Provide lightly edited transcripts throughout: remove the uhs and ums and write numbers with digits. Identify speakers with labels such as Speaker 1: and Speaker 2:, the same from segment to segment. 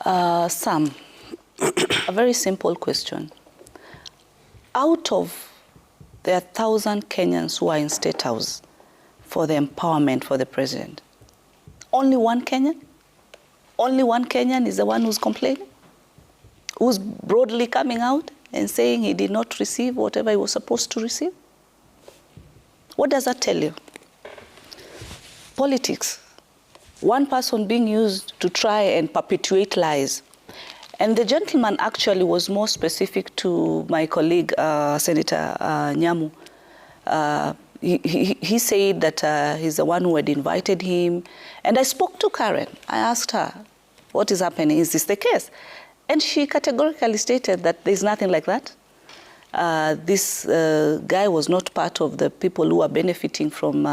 Speaker 1: Sam, a very simple question. Out of the 1,000 Kenyans who are in State House for the empowerment for the president, only one Kenyan? Only one Kenyan is the one who's complaining? Who's broadly coming out and saying he did not receive whatever he was supposed to receive? What does that tell you? Politics. One person being used to try and perpetuate lies. And the gentleman actually was more specific to my colleague, Senator Nyamu. He said that he's the one who had invited him. And I spoke to Karen. I asked her, what is happening? Is this the case? And she categorically stated that there's nothing like that. This guy was not part of the people who are benefiting from,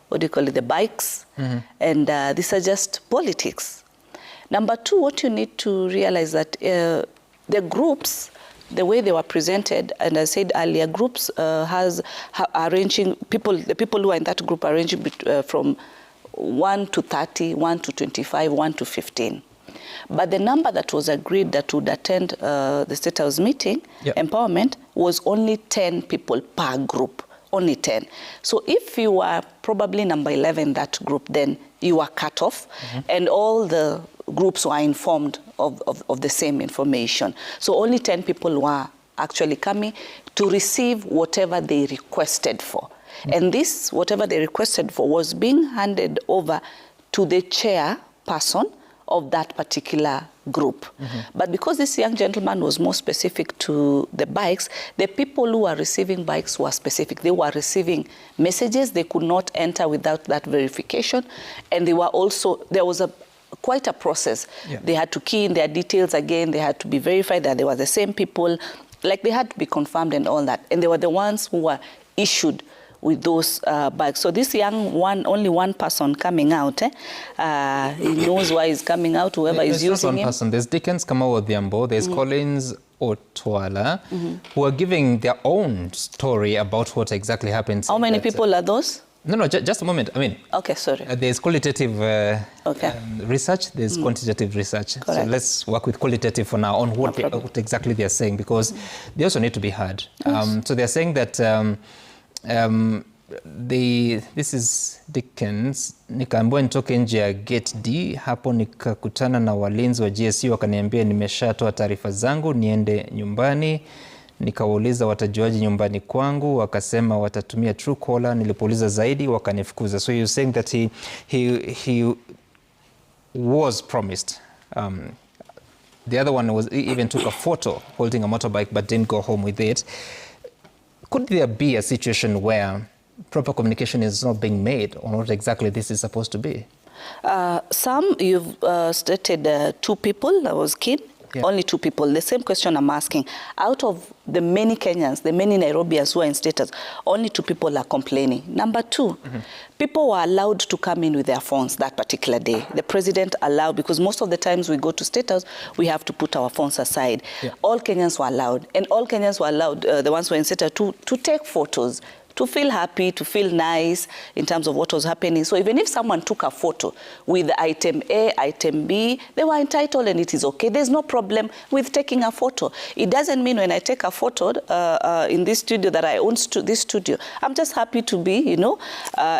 Speaker 1: what do you call it, the bikes. Mm-hmm. And these are just politics. Number two, what you need to realize that the groups, the way they were presented, and I said earlier, groups arranging people, the people who are in that group are ranging from 1 to 30, 1 to 25, 1 to 15. But the number that was agreed that would attend the State House meeting, yep, empowerment, was only 10 people per group, only 10. So if you are probably number 11 in that group, then you are cut off, mm-hmm, and all the groups were informed of the same information. So only 10 people were actually coming to receive whatever they requested for. Mm-hmm. And this, whatever they requested for, was being handed over to the chairperson of that particular group. Mm-hmm. But because this young gentleman was more specific to the bikes, the people who were receiving bikes were specific. They were receiving messages. They could not enter without that verification. And they were also, there was quite a process. Yeah. They had to key in their details again. They had to be verified that they were the same people. Like, they had to be confirmed and all that. And they were the ones who were issued with those bikes. So this young one, only one person coming out, he knows why he's coming out, whoever is using him. There's one person.
Speaker 2: There's Dickens Kamau Odhiambo, there's Collins Otwala, who are giving their own story about what exactly happened.
Speaker 1: How many people are those?
Speaker 2: No, just a moment. I mean,
Speaker 1: okay, sorry.
Speaker 2: There's qualitative research, there's quantitative research. Correct. So let's work with qualitative for now on what exactly they're saying, because they also need to be heard. Yes. So they're saying that this is Dickens, nikaambiwa nitoke nje ya gate D, hapo nikakutana na walinzi wa GSU wakaniambia nimeshatoa taarifa zangu niende nyumbani. Nikawauliza watajuaje nyumbani kwangu, wakasema watatumia Truecaller. Nilipouliza zaidi wakanifukuza. So you're saying that he was promised. The other one even took a photo holding a motorbike but didn't go home with it. Could there be a situation where proper communication is not being made on what exactly this is supposed to be?
Speaker 1: Some, you've stated 2 people. That was keen. Yeah. Only 2 people. The same question I'm asking. Out of the many Kenyans, the many Nairobians who are in status, only 2 people are complaining. Number 2, people were allowed to come in with their phones that particular day. The president allowed, because most of the times we go to State House, we have to put our phones aside. Yeah. All Kenyans were allowed. And all Kenyans were allowed, the ones who were in State House, to take photos, to feel happy, to feel nice in terms of what was happening. So even if someone took a photo with item A, item B, they were entitled and it is okay. There's no problem with taking a photo. It doesn't mean when I take a photo in this studio that I own this studio. I'm just happy to be, you know,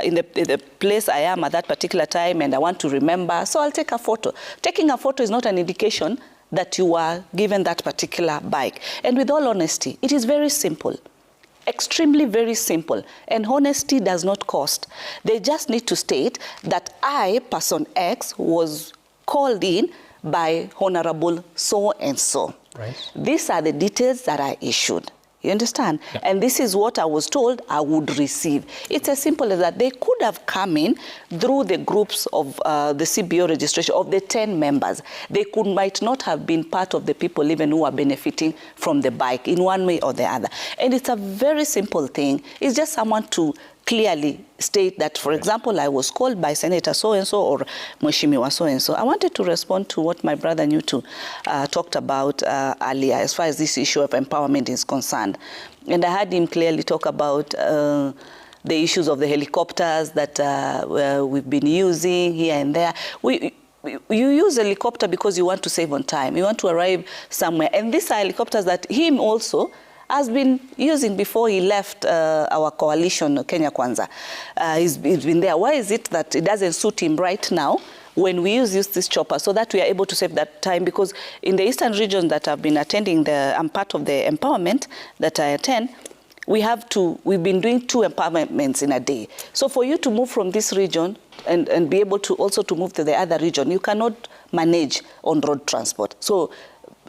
Speaker 1: in the place I am at that particular time, and I want to remember, so I'll take a photo. Taking a photo is not an indication that you are given that particular bike. And with all honesty, it is very simple. Extremely very simple, and honesty does not cost. They just need to state that I, person X, was called in by Honorable so-and-so. Right. These are the details that I issued. You understand? Yeah. And this is what I was told I would receive. It's as simple as that. They could have come in through the groups of the CBO registration of the 10 members. They might not have been part of the people even who are benefiting from the bike in one way or the other. And it's a very simple thing. It's just someone to clearly state that, for example, I was called by Senator so-and-so or Mheshimiwa so-and-so. I wanted to respond to what my brother Nyutu talked about earlier as far as this issue of empowerment is concerned. And I heard him clearly talk about the issues of the helicopters that we've been using here and there. you use a helicopter because you want to save on time. You want to arrive somewhere. And these are helicopters that him also has been using before he left our coalition, Kenya Kwanza. He's been there. Why is it that it doesn't suit him right now when we use this chopper, so that we are able to save that time? Because in the eastern region that I've been attending, I'm part of the empowerment that I attend, we've been doing 2 empowerments in a day. So for you to move from this region and be able to also to move to the other region, you cannot manage on road transport. So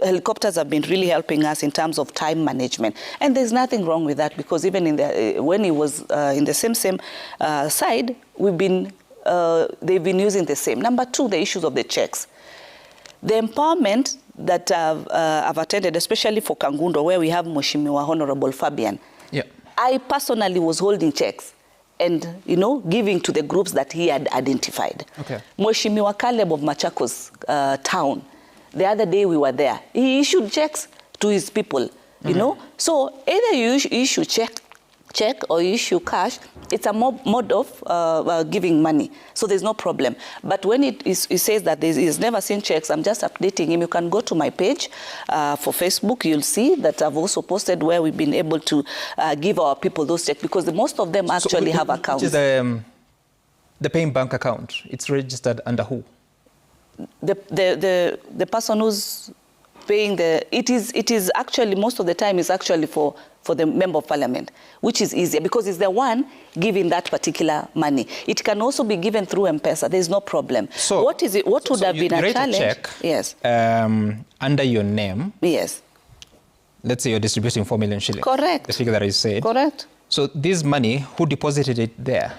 Speaker 1: helicopters have been really helping us in terms of time management. And there's nothing wrong with that, because even when he was in the same side, they've been using the same. Number 2, the issues of the checks. The empowerment that I've attended, especially for Kangundo, where we have Mheshimiwa Honorable Fabian,
Speaker 2: yeah.
Speaker 1: I personally was holding checks and, giving to the groups that he had identified. Okay. Mheshimiwa Caleb of Machakos town, the other day we were there, he issued checks to his people, you know. So either you issue check or you issue cash, it's a mode of giving money. So there's no problem. But when he says that he's never seen checks, I'm just updating him. You can go to my page for Facebook. You'll see that I've also posted where we've been able to give our people those checks, because most of them actually have accounts.
Speaker 2: Which is the paying bank account. It's registered under who?
Speaker 1: The person who's paying it is actually, most of the time is actually for the member of parliament, which is easier because it's the one giving that particular money. It can also be given through M-Pesa. There's no problem. So what would have been a challenge?
Speaker 2: You write a check,
Speaker 1: yes,
Speaker 2: under your name.
Speaker 1: Yes.
Speaker 2: Let's say you're distributing 4 million shillings.
Speaker 1: Correct.
Speaker 2: The figure that you said.
Speaker 1: Correct.
Speaker 2: So this money, who deposited it there?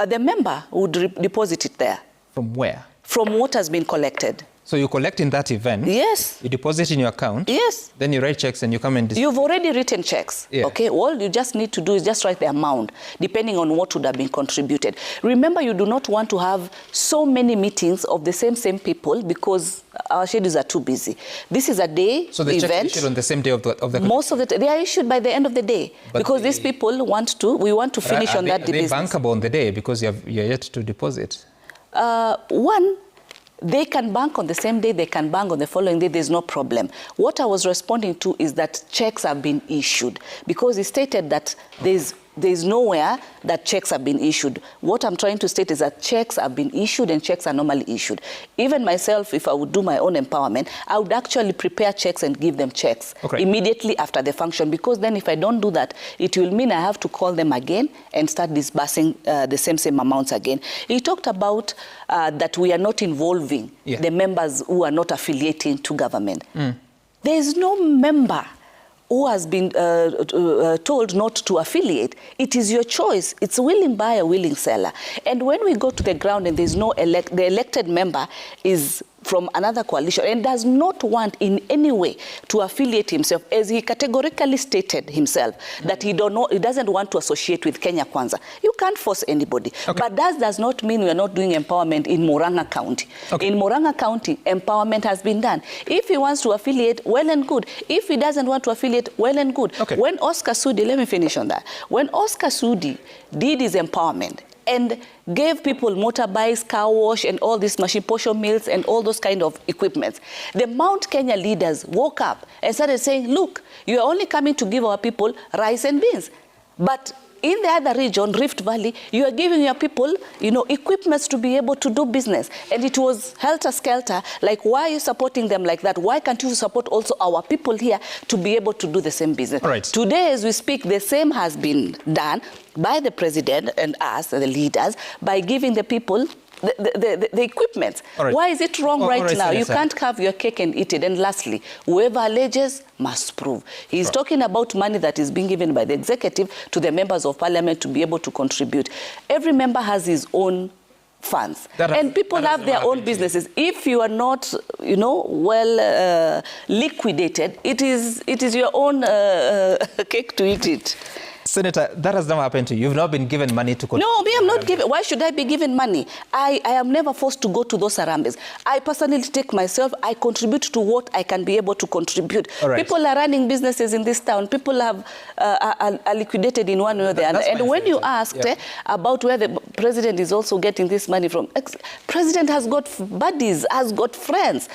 Speaker 1: The member would deposit it there.
Speaker 2: From where?
Speaker 1: From what has been collected.
Speaker 2: So you collect in that event.
Speaker 1: Yes.
Speaker 2: You deposit in your account.
Speaker 1: Yes.
Speaker 2: Then you write checks and you come and...
Speaker 1: You've already written checks. Yeah. Okay. All you just need to do is just write the amount, depending on what would have been contributed. Remember, you do not want to have so many meetings of the same people, because our schedules are too busy. This is a day event.
Speaker 2: So the checks are issued on the same day of the...
Speaker 1: Most of they are issued by the end of the day, but because these people we want to finish on that business.
Speaker 2: Are they bankable on the day because you're yet to deposit?
Speaker 1: One, they can bank on the same day, they can bank on the following day, there's no problem. What I was responding to is that checks have been issued, because he stated that there's nowhere that checks have been issued. What I'm trying to state is that checks have been issued, and checks are normally issued. Even myself, if I would do my own empowerment, I would actually prepare checks and give them checks immediately after the function, because then if I don't do that, it will mean I have to call them again and start disbursing the same amounts again. He talked about that we are not involving the members who are not affiliating to government. There is no member who has been told not to affiliate. It is your choice. It's a willing buyer, willing seller. And when we go to the ground and there's no the elected member is from another coalition and does not want in any way to affiliate himself, as he categorically stated himself, that he doesn't want to associate with Kenya Kwanza. You can't force anybody. But that does not mean we are not doing empowerment in Murang'a County. In Murang'a County, empowerment has been done. If he wants to affiliate, well and good. If he doesn't want to affiliate, well and good. When Oscar Sudi, let me finish on that. When Oscar Sudi did his empowerment and gave people motorbikes, car wash, and all these machine portion mills and all those kind of equipments, the Mount Kenya leaders woke up and started saying, look, you are only coming to give our people rice and beans. But in the other region, Rift Valley, you are giving your people, equipments to be able to do business. And it was helter-skelter, like, why are you supporting them like that? Why can't you support also our people here to be able to do the same business? Right. Today, as we speak, the same has been done by the president and us, the leaders, by giving the people the equipment. Why is it wrong right now? You can't have your cake and eat it. And lastly, whoever alleges must prove. He's talking about money that is being given by the executive to the members of parliament to be able to contribute. Every member has his own funds. And people have their own businesses. If you are not, well liquidated, it is your own cake to eat it.
Speaker 2: Senator, that has never happened to you. You've not been given money to contribute.
Speaker 1: No, me, I'm not given. Why should I be given money? I am never forced to go to those Harambes. I personally take myself, I contribute to what I can be able to contribute.
Speaker 2: Right.
Speaker 1: People are running businesses in this town. People have are liquidated in one way or the other. And when you asked about where the president is also getting this money from, president has got buddies, has got friends.